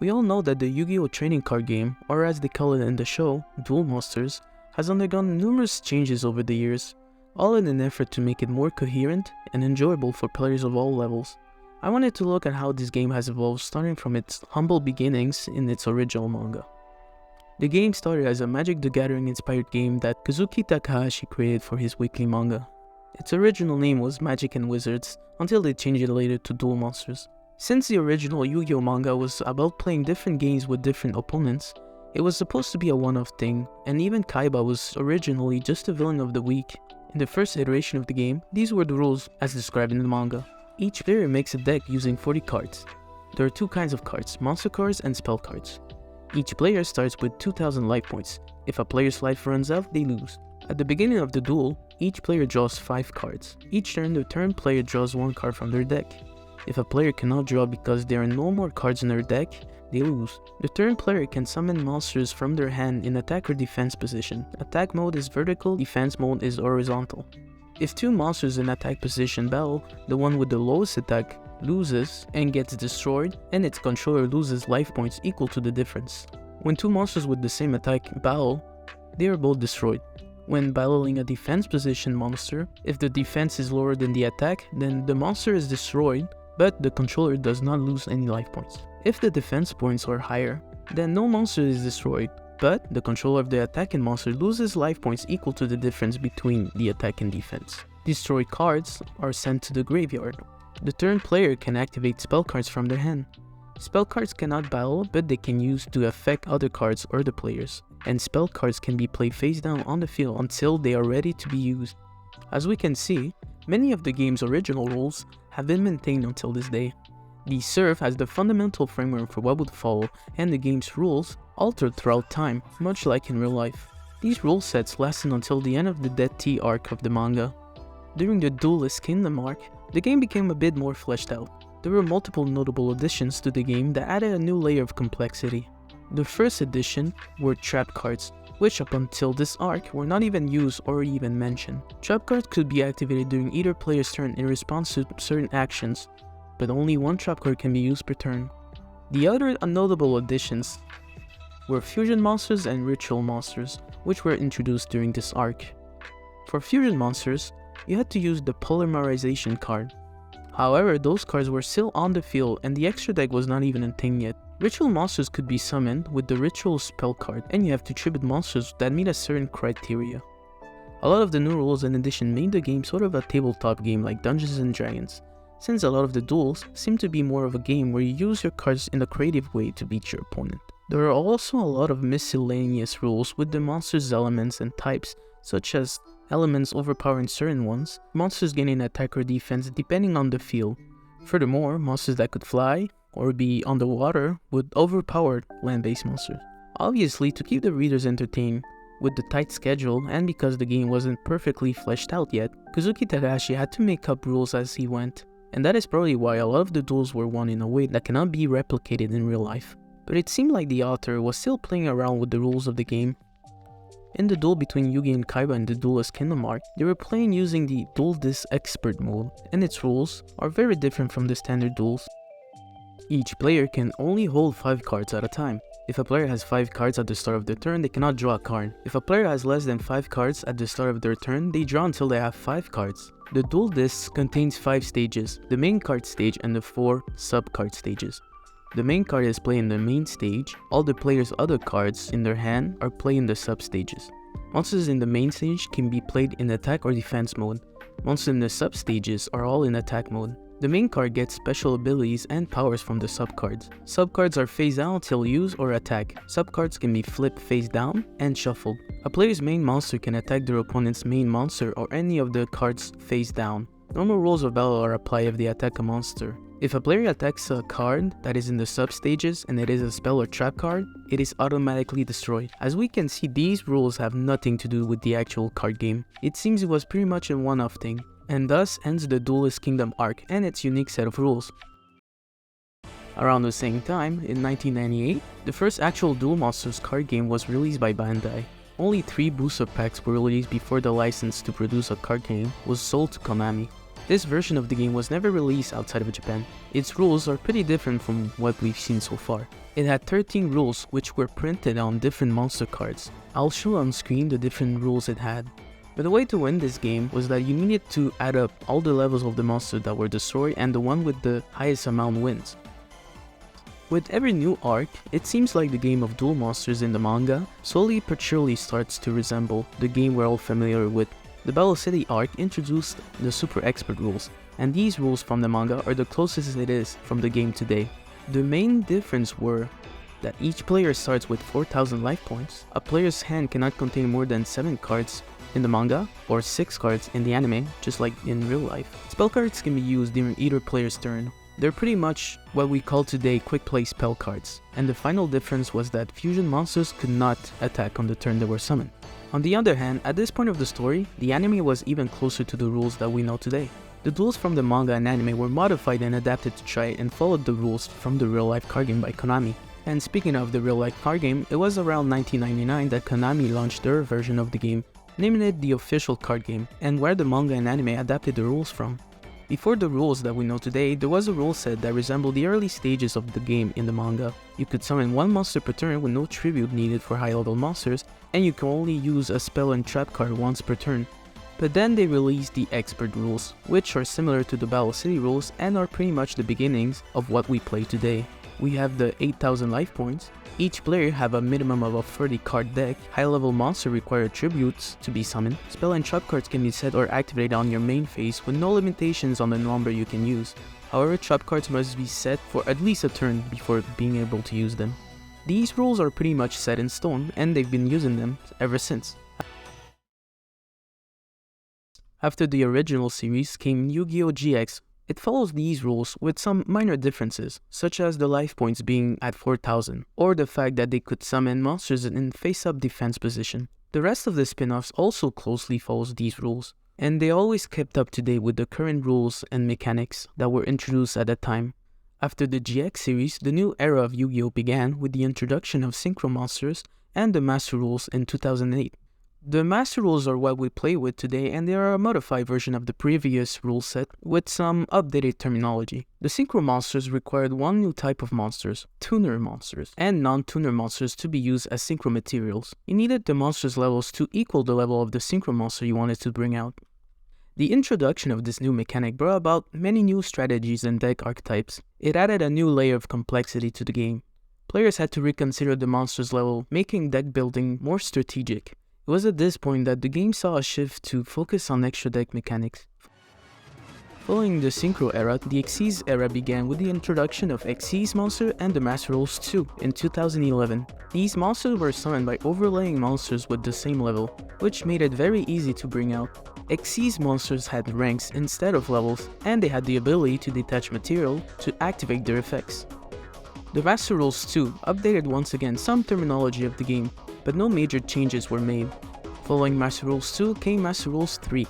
We all know that the Yu-Gi-Oh! Trading Card Game, or as they call it in the show, Duel Monsters, has undergone numerous changes over the years, all in an effort to make it more coherent and enjoyable for players of all levels. I wanted to look at how this game has evolved starting from its humble beginnings in its original manga. The game started as a Magic the Gathering inspired game that Kazuki Takahashi created for his weekly manga. Its original name was Magic and Wizards, until they changed it later to Duel Monsters. Since the original Yu-Gi-Oh! Manga was about playing different games with different opponents, it was supposed to be a one-off thing, and even Kaiba was originally just a villain of the week. In the first iteration of the game, these were the rules as described in the manga. Each player makes a deck using 40 cards. There are two kinds of cards, monster cards and spell cards. Each player starts with 2000 life points. If a player's life runs out, they lose. At the beginning of the duel, each player draws 5 cards. Each turn, the turn player draws 1 card from their deck. If a player cannot draw because there are no more cards in their deck, they lose. The turn player can summon monsters from their hand in attack or defense position. Attack mode is vertical, defense mode is horizontal. If two monsters in attack position battle, the one with the lowest attack loses and gets destroyed, and its controller loses life points equal to the difference. When two monsters with the same attack battle, they are both destroyed. When battling a defense position monster, if the defense is lower than the attack, then the monster is destroyed, but the controller does not lose any life points. If the defense points are higher, then no monster is destroyed, but the controller of the attacking monster loses life points equal to the difference between the attack and defense. Destroyed cards are sent to the graveyard. The turn player can activate spell cards from their hand. Spell cards cannot battle, but they can use to affect other cards or the players, and spell cards can be played face down on the field until they are ready to be used. As we can see, many of the game's original rules have been maintained until this day. These serve as the fundamental framework for what would follow, and the game's rules altered throughout time, much like in real life. These rule sets lasted until the end of the Dead Tea arc of the manga. During the Duelist Kingdom arc, the game became a bit more fleshed out. There were multiple notable additions to the game that added a new layer of complexity. The first addition were trap cards, which up until this arc were not even used or even mentioned. Trap cards could be activated during either player's turn in response to certain actions, but only one trap card can be used per turn. The other notable additions were fusion monsters and ritual monsters, which were introduced during this arc. For fusion monsters, you had to use the polymerization card. However, those cards were still on the field and the extra deck was not even a thing yet. Ritual monsters could be summoned with the ritual spell card, and you have to tribute monsters that meet a certain criteria. A lot of the new rules and addition made the game sort of a tabletop game like Dungeons & Dragons, since a lot of the duels seem to be more of a game where you use your cards in a creative way to beat your opponent. There are also a lot of miscellaneous rules with the monsters' elements and types, such as elements overpowering certain ones, monsters gaining attack or defense depending on the field. Furthermore, monsters that could fly or be underwater would overpower land-based monsters. Obviously, to keep the readers entertained with the tight schedule and because the game wasn't perfectly fleshed out yet, Kazuki Takahashi had to make up rules as he went, and that is probably why a lot of the duels were won in a way that cannot be replicated in real life. But it seemed like the author was still playing around with the rules of the game. In the duel between Yugi and Kaiba in the Duelist Kingdom arc, they were playing using the Duel Disc Expert mode, and its rules are very different from the standard duels. Each player can only hold 5 cards at a time. If a player has 5 cards at the start of their turn, they cannot draw a card. If a player has less than 5 cards at the start of their turn, they draw until they have 5 cards. The Duel Disc contains 5 stages, the main card stage and the 4 sub-card stages. The main card is played in the main stage, all the players' other cards in their hand are played in the sub-stages. Monsters in the main stage can be played in attack or defense mode. Monsters in the sub-stages are all in attack mode. The main card gets special abilities and powers from the sub-cards. Sub-cards are phased down until use or attack. Sub-cards can be flipped face down and shuffled. A player's main monster can attack their opponent's main monster or any of the cards face down. Normal rules of battle are applied if they attack a monster. If a player attacks a card that is in the sub-stages and it is a spell or trap card, it is automatically destroyed. As we can see, these rules have nothing to do with the actual card game. It seems it was pretty much a one-off thing, and thus ends the Duelist Kingdom arc and its unique set of rules. Around the same time, in 1998, the first actual Duel Monsters card game was released by Bandai. Only 3 booster packs were released before the license to produce a card game was sold to Konami. This version of the game was never released outside of Japan. Its rules are pretty different from what we've seen so far. It had 13 rules which were printed on different monster cards. I'll show on screen the different rules it had. But the way to win this game was that you needed to add up all the levels of the monster that were destroyed and the one with the highest amount wins. With every new arc, it seems like the game of duel monsters in the manga slowly but surely starts to resemble the game we're all familiar with. The Battle City arc introduced the Super Expert rules, and these rules from the manga are the closest it is from the game today. The main difference were that each player starts with 4,000 life points, a player's hand cannot contain more than 7 cards in the manga, or 6 cards in the anime, just like in real life. Spell cards can be used during either player's turn. They're pretty much what we call today quick play spell cards, and the final difference was that fusion monsters could not attack on the turn they were summoned. On the other hand, at this point of the story, the anime was even closer to the rules that we know today. The duels from the manga and anime were modified and adapted to try and follow the rules from the real-life card game by Konami. And speaking of the real-life card game, it was around 1999 that Konami launched their version of the game, naming it the official card game, and where the manga and anime adapted the rules from. Before the rules that we know today, there was a rule set that resembled the early stages of the game in the manga. You could summon one monster per turn with no tribute needed for high level monsters, and you could only use a spell and trap card once per turn. But then they released the Expert rules, which are similar to the Battle City rules and are pretty much the beginnings of what we play today. We have the 8,000 life points. Each player have a minimum of a 30 card deck. High level monster require tributes to be summoned. Spell and trap cards can be set or activated on your main phase with no limitations on the number you can use. However, trap cards must be set for at least a turn before being able to use them. These rules are pretty much set in stone and they've been using them ever since. After the original series came Yu-Gi-Oh! GX. It follows these rules with some minor differences, such as the life points being at 4,000, or the fact that they could summon monsters in face-up defense position. The rest of the spin-offs also closely follows these rules, and they always kept up to date with the current rules and mechanics that were introduced at that time. After the GX series, the new era of Yu-Gi-Oh! Began with the introduction of Synchro monsters and the Master Rules in 2008. The Master Rules are what we play with today, and they are a modified version of the previous rule set with some updated terminology. The Synchro monsters required one new type of monsters, tuner monsters, and non-tuner monsters to be used as synchro materials. You needed the monsters' levels to equal the level of the synchro monster you wanted to bring out. The introduction of this new mechanic brought about many new strategies and deck archetypes. It added a new layer of complexity to the game. Players had to reconsider the monster's level, making deck building more strategic. It was at this point that the game saw a shift to focus on extra deck mechanics. Following the Synchro era, the Xyz era began with the introduction of Xyz monster and the Master Rules 2 in 2011. These monsters were summoned by overlaying monsters with the same level, which made it very easy to bring out. Xyz monsters had ranks instead of levels, and they had the ability to detach material to activate their effects. The Master Rules 2 updated once again some terminology of the game, but no major changes were made. Following Master Rules 2 came Master Rules 3,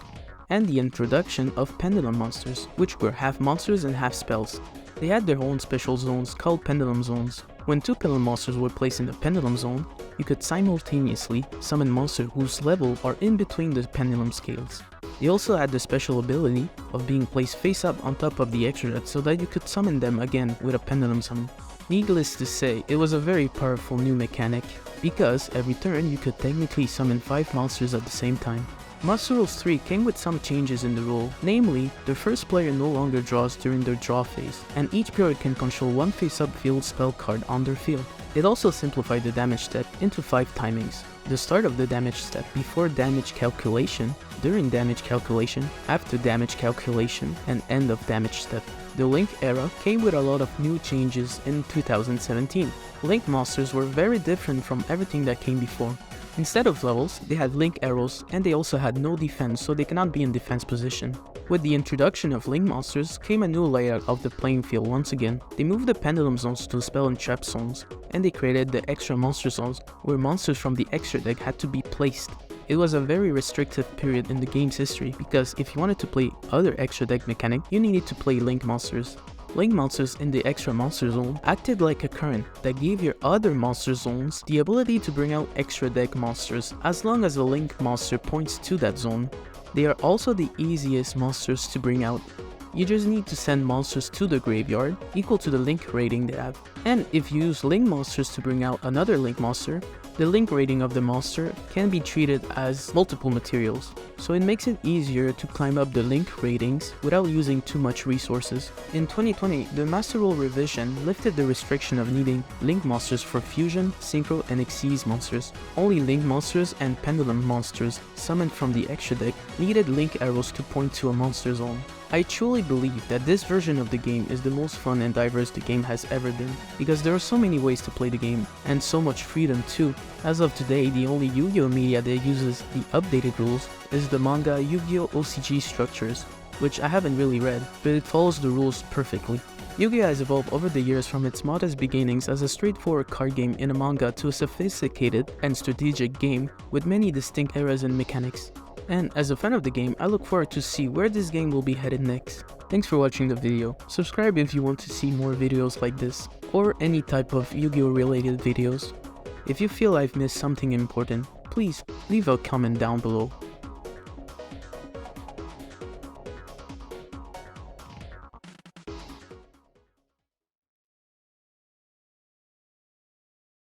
and the introduction of Pendulum monsters, which were half monsters and half spells. They had their own special zones called Pendulum zones. When two Pendulum monsters were placed in the Pendulum zone, you could simultaneously summon monsters whose level are in between the Pendulum scales. They also had the special ability of being placed face up on top of the extra deck so that you could summon them again with a Pendulum summon. Needless to say, it was a very powerful new mechanic, because every turn you could technically summon 5 monsters at the same time. Master Rules 3 came with some changes in the rule, namely, the first player no longer draws during their draw phase, and each player can control one face-up field spell card on their field. It also simplified the damage step into 5 timings. The start of the damage step before damage calculation, during damage calculation, after damage calculation, and end of damage step. The Link era came with a lot of new changes in 2017. Link monsters were very different from everything that came before. Instead of levels, they had Link arrows, and they also had no defense, so they cannot be in defense position. With the introduction of Link monsters came a new layout of the playing field once again. They moved the Pendulum zones to spell and trap zones, and they created the extra monster zones where monsters from the extra deck had to be placed. It was a very restrictive period in the game's history because if you wanted to play other extra deck mechanic, you needed to play Link monsters. Link monsters in the extra monster zone acted like a current that gave your other monster zones the ability to bring out extra deck monsters as long as the Link monster points to that zone. They are also the easiest monsters to bring out. You just need to send monsters to the graveyard equal to the Link rating they have. And if you use Link monsters to bring out another Link monster, the Link rating of the monster can be treated as multiple materials, so it makes it easier to climb up the Link ratings without using too much resources. In 2020, the Master Rule revision lifted the restriction of needing Link monsters for Fusion, Synchro, and Xyz monsters. Only Link monsters and Pendulum monsters summoned from the extra deck needed Link arrows to point to a monster zone. I truly believe that this version of the game is the most fun and diverse the game has ever been, because there are so many ways to play the game, and so much freedom too. As of today, the only Yu-Gi-Oh media that uses the updated rules is the manga Yu-Gi-Oh OCG structures, which I haven't really read, but it follows the rules perfectly. Yu-Gi-Oh has evolved over the years from its modest beginnings as a straightforward card game in a manga to a sophisticated and strategic game with many distinct eras and mechanics. And as a fan of the game, I look forward to see where this game will be headed next. Thanks for watching the video. Subscribe if you want to see more videos like this, or any type of Yu-Gi-Oh related videos. If you feel I've missed something important, please leave a comment down below.